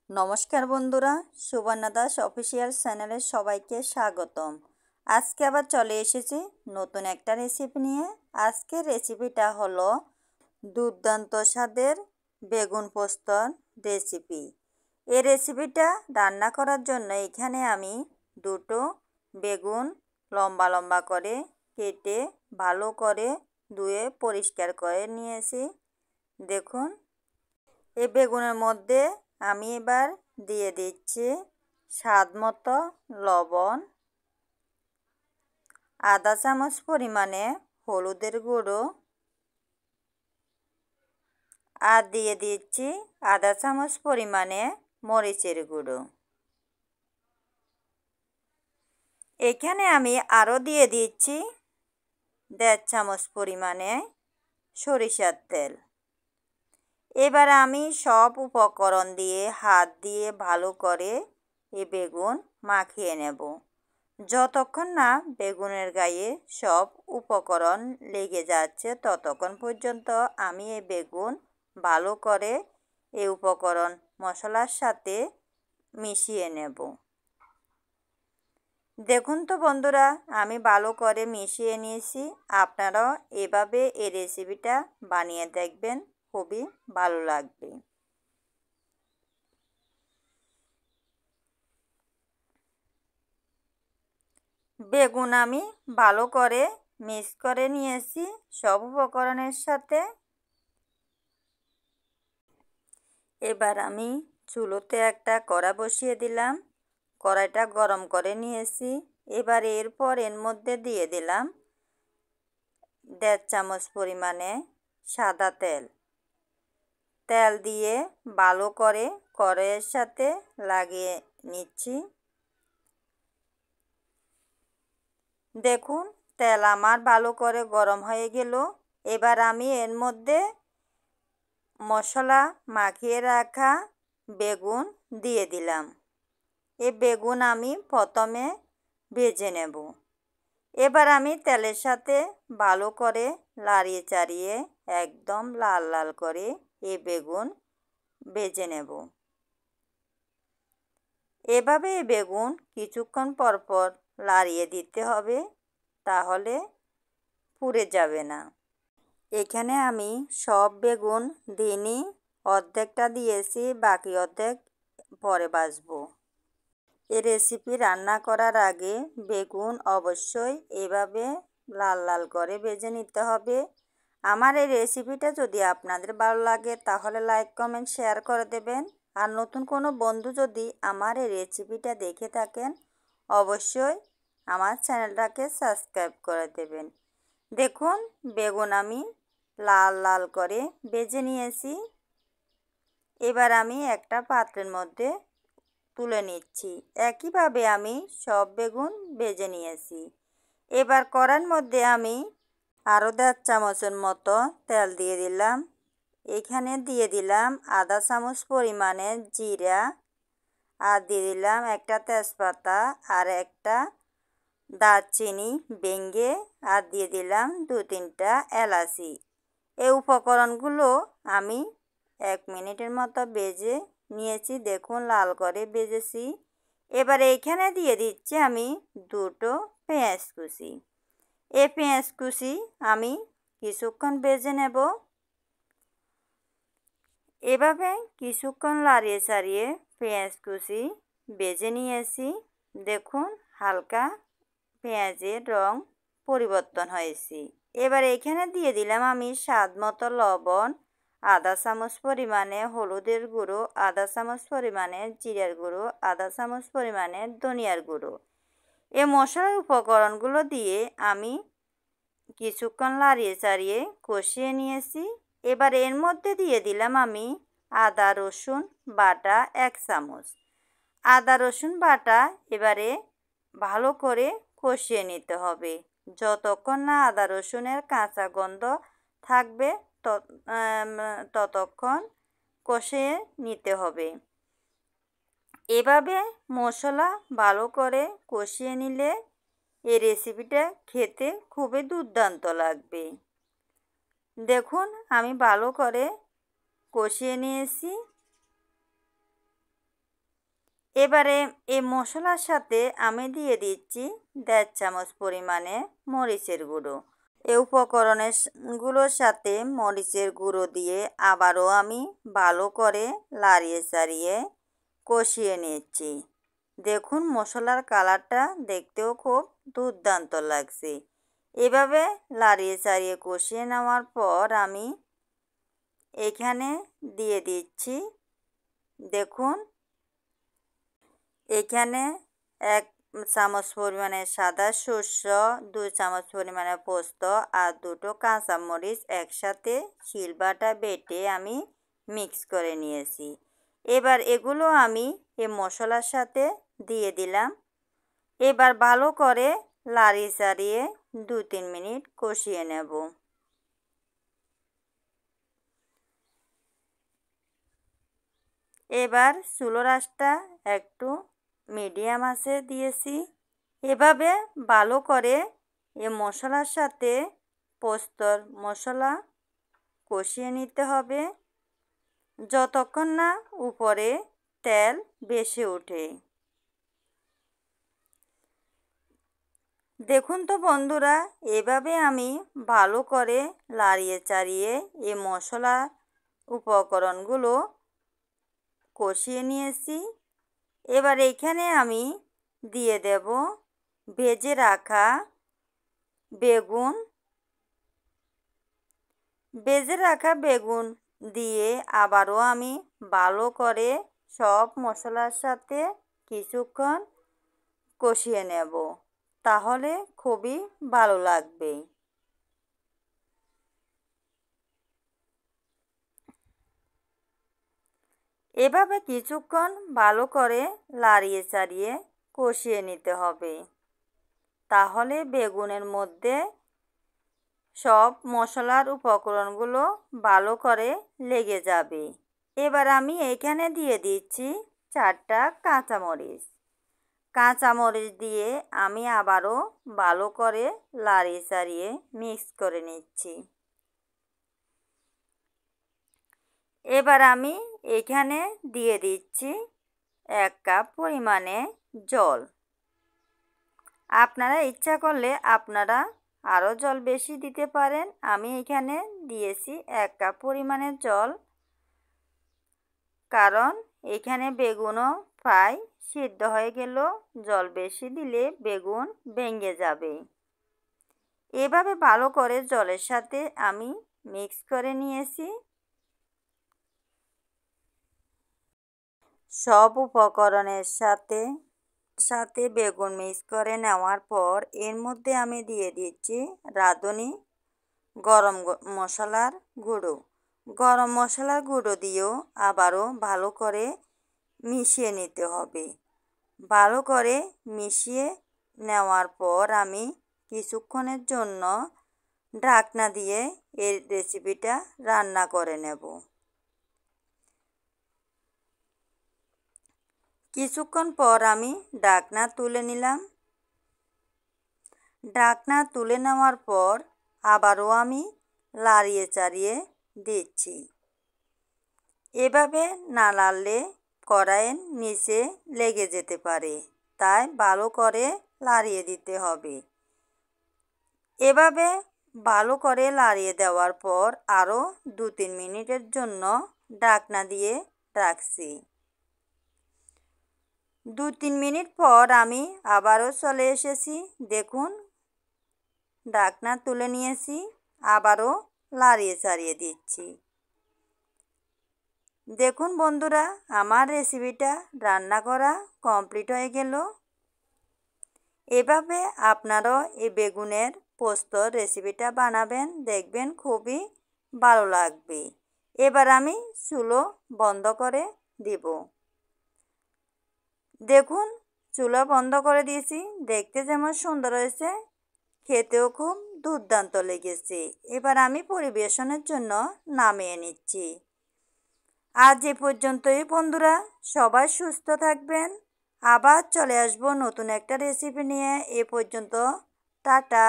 নমস্কার বন্ধুরা, সুবর্ণা দাস অফিসিয়াল চ্যানেলে সবাইকে স্বাগতম। আজকে আবার চলে এসেছি নতুন একটা রেসিপি নিয়ে। আজকের রেসিপিটা হলো দুর্দান্ত স্বাদের বেগুন পোস্তর রেসিপি। এই রেসিপিটা রান্না করার জন্য এখানে আমি দুটো বেগুন লম্বা লম্বা করে কেটে ভালো করে ধুয়ে পরিষ্কার করে নিয়েছি। দেখুন, এই বেগুনের মধ্যে আমি এবার দিয়ে দিচ্ছি স্বাদ মতো লবণ, আধা চামচ পরিমাণে হলুদের গুঁড়ো, আর দিয়ে দিচ্ছি আধা চামচ পরিমাণে মরিচের গুঁড়ো। এখানে আমি আরও দিয়ে দিচ্ছি 1.5 চামচ পরিমাণে সরিষার তেল। এবার আমি সব উপকরণ দিয়ে হাত দিয়ে ভালো করে এই বেগুন মাখিয়ে নেব। যতক্ষণ না বেগুনের গায়ে সব উপকরণ লেগে যাচ্ছে ততক্ষণ পর্যন্ত আমি এই বেগুন ভালো করে এই উপকরণ মশলার সাথে মিশিয়ে নেব। দেখুন তো বন্ধুরা, আমি ভালো করে মিশিয়ে নিয়েছি। আপনারাও এভাবে এই রেসিপিটা বানিয়ে দেখবেন, খুবই ভালো লাগবে। বেগুন আমি ভালো করে মিক্স করে নিয়েছি সব উপকরণের সাথে। এবার আমি চুলোতে একটা কড়া বসিয়ে দিলাম। কড়াইটা গরম করে নিয়েছি। এবার এরপর এর মধ্যে দিয়ে দিলাম 1.5 চামচ পরিমাণে সাদা তেল। তেল দিয়ে ভালো করে কড়াইয়ের সাথে লাগিয়ে নিচ্ছি। দেখুন, তেল আমার ভালো করে গরম হয়ে গেল। এবার আমি এর মধ্যে মশলা মাখিয়ে রাখা বেগুন দিয়ে দিলাম। এই বেগুন আমি প্রথমে ভেজে নেব। এবার আমি তেলের সাথে ভালো করে নাড়িয়ে চাড়িয়ে একদম লাল লাল করে এই বেগুন ভেজে নেব। এভাবে বেগুন কিছুক্ষণ পর পর নাড়িয়ে দিতে হবে, তাহলে পুড়ে যাবে না। এখানে আমি সব বেগুন দিইনি, অর্ধেকটা দিয়েছি, বাকি অর্ধেক পরে ভাজবো। এই রেসিপি রান্না করার আগে বেগুন অবশ্যই এভাবে লাল লাল করে ভেজে নিতে হবে। আমার এই রেসিপিটা যদি আপনাদের ভালো লাগে তাহলে লাইক কমেন্ট শেয়ার করে দেবেন। আর নতুন কোনো বন্ধু যদি আমার এই রেসিপিটা দেখে থাকেন অবশ্যই আমার চ্যানেলটাকে সাবস্ক্রাইব করে দেবেন। দেখুন, বেগুন আমি লাল লাল করে ভেজে নিয়েছি। এবার আমি একটা পাত্রের মধ্যে তুলে নিচ্ছি। একইভাবে আমি সব বেগুন ভেজে নিয়েছি। এবার কড়াইর মধ্যে আমি আরও 1.5 চামচের মতো তেল দিয়ে দিলাম। এখানে দিয়ে দিলাম আধা চামচ পরিমাণে জিরা, আর দিয়ে দিলাম একটা তেজপাতা আর একটা দারচিনি ভেঙে, আর দিয়ে দিলাম 2-3টা এলাচি। এই উপকরণগুলো আমি 1 মিনিটের মতো ভেজে নিয়েছি। দেখুন, লাল করে ভেজেছি। এবার এইখানে দিয়ে দিচ্ছি আমি 2টো পেঁয়াজ কুচি। এই পেঁয়াজ কুচি আমি কিছুক্ষণ ভেজে নেব। এভাবে কিছুক্ষণ নাড়িয়ে চাড়িয়ে পেঁয়াজ কুচি ভেজে নিয়েছি। দেখুন, হালকা পেঁয়াজের রং পরিবর্তন হয়েছে। এবার এখানে দিয়ে দিলাম আমি স্বাদ মতো লবণ, আধা চামচ পরিমাণে হলুদের গুঁড়ো, আধা চামচ পরিমাণে জিরার গুঁড়ো, আধা চামচ পরিমাণে ধনিয়ার গুঁড়ো। এই মশলার উপকরণগুলো দিয়ে আমি কিছুক্ষণ নাড়িয়ে চাড়িয়ে কষিয়ে নিয়েছি। এবার এর মধ্যে দিয়ে দিলাম আমি আদা রসুন বাটা 1 চামচ। আদা রসুন বাটা এবারে ভালো করে কষিয়ে নিতে হবে। যতক্ষণ না আদা রসুনের কাঁচা গন্ধ থাকবে ততক্ষণ কষিয়ে নিতে হবে। এভাবে মশলা ভালো করে কষিয়ে নিলে এই রেসিপিটা খেতে খুবই দুর্দান্ত লাগবে। দেখুন, আমি ভালো করে কষিয়ে নিয়েছি। এবারে এই মশলার সাথে আমি দিয়ে দিচ্ছি 1.5 চামচ পরিমাণে মরিচের গুঁড়ো। এই উপকরণগুলোর সাথে মরিচের গুঁড়ো দিয়ে আবারও আমি ভালো করে লাড়িয়ে চাড়িয়ে কষিয়ে নিচ্ছি। দেখুন মশলার কালারটা দেখতেও খুব দুর্দান্ত লাগছে। এভাবে লাড়িয়ে চাড়িয়ে কষিয়ে নেওয়ার পর আমি এখানে দিয়ে দিচ্ছি, দেখুন এখানে 1 চামচ পরিমাণে সাদা সর্ষ, 2 চামচ পরিমাণে পোস্ত আর 2টো কাঁচামরিচ একসাথে শিলবাটা বেটে আমি মিক্স করে নিয়েছি। এবার এগুলো আমি এই মশলার সাথে দিয়ে দিলাম। এবার ভালো করে লাড়িয়ে চাড়িয়ে 2-3 মিনিট কষিয়ে নেব। এবার চুলার আঁচটা একটু মিডিয়াম আঁচে দিয়েছি। এভাবে ভালো করে এই মশলার সাথে পোস্তর মশলা কষিয়ে নিতে হবে যতক্ষণ না উপরে তেল ভেসে ওঠে। দেখুন তো বন্ধুরা, এভাবে আমি ভালো করে লাড়িয়ে চাড়িয়ে এই মশলা উপকরণগুলো কষিয়ে নিয়েছি। এবার এখানে আমি দিয়ে দেব ভেজে রাখা বেগুন। দিয়ে আবারও আমি ভালো করে সব মশলার সাথে কিছুক্ষণ কষিয়ে নেব, তাহলে খুবই ভালো লাগবে। এভাবে কিছুক্ষণ ভালো করে লাড়িয়ে চাড়িয়ে কষিয়ে নিতে হবে, তাহলে বেগুনের মধ্যে সব মশলার উপকরণগুলো ভালো করে লেগে যাবে। এবার আমি এখানে দিয়ে দিচ্ছি 4টা কাঁচামরিচ দিয়ে আমি আবারও ভালো করে লাড়িয়ে চাড়িয়ে মিক্স করে নিচ্ছি। এবার আমি এখানে দিয়ে দিচ্ছি 1 কাপ পরিমাণে জল। আপনারা ইচ্ছা করলে আপনারা আরও জল বেশি দিতে পারেন। আমি এখানে দিয়েছি 1 কাপ পরিমাণে জল, কারণ এখানে বেগুনও প্রায় সিদ্ধ হয়ে গেল, জল বেশি দিলে বেগুন ভেঙে যাবে। এভাবে ভালো করে জলের সাথে আমি মিক্স করে নিয়েছি। সব উপকরণের সাথে বেগুন মিক্স করে নেওয়ার পর এর মধ্যে আমি দিয়ে দিচ্ছি রাঁধুনি গরম মশলার গুঁড়ো দিয়েও আবারও ভালো করে মিশিয়ে নিতে হবে। ভালো করে মিশিয়ে নেওয়ার পর আমি কিছুক্ষণের জন্য ঢাকনা দিয়ে এই রেসিপিটা রান্না করে নেব। কিছুক্ষণ পর আমি ঢাকনা তুলে নিলাম। ঢাকনা তুলে নেওয়ার পর আবারও আমি লাড়িয়ে চাড়িয়ে দিচ্ছি। এভাবে না নাড়লে কড়াইয়ের নিচে লেগে যেতে পারে, তাই ভালো করে লাড়িয়ে দিতে হবে। এভাবে ভালো করে লাড়িয়ে দেওয়ার পর আরও 2-3 মিনিটের জন্য ঢাকনা দিয়ে রাখছি। 2-3 মিনিট পর আমি আবারও চলে এসেছি। দেখুন ঢাকনা তুলে নিয়েছি, আবারও লাড়িয়ে চাড়িয়ে দিচ্ছি। দেখুন বন্ধুরা, আমার রেসিপিটা রান্না করা কমপ্লিট হয়ে গেল। এভাবে আপনারাও এই বেগুনের পোস্ত রেসিপিটা বানাবেন, দেখবেন খুবই ভালো লাগবে। এবার আমি চুলো বন্ধ করে দিব। দেখুন চুলা বন্ধ করে দিয়েছি, দেখতে যেমন সুন্দর হয়েছে, খেতেও খুব দুর্দান্ত লেগেছে। এবার আমি পরিবেশনের জন্য নামিয়ে নিচ্ছি। আজ এ পর্যন্তই বন্ধুরা, সবাই সুস্থ থাকবেন। আবার চলে আসবো নতুন একটা রেসিপি নিয়ে। এ পর্যন্ত টাটা।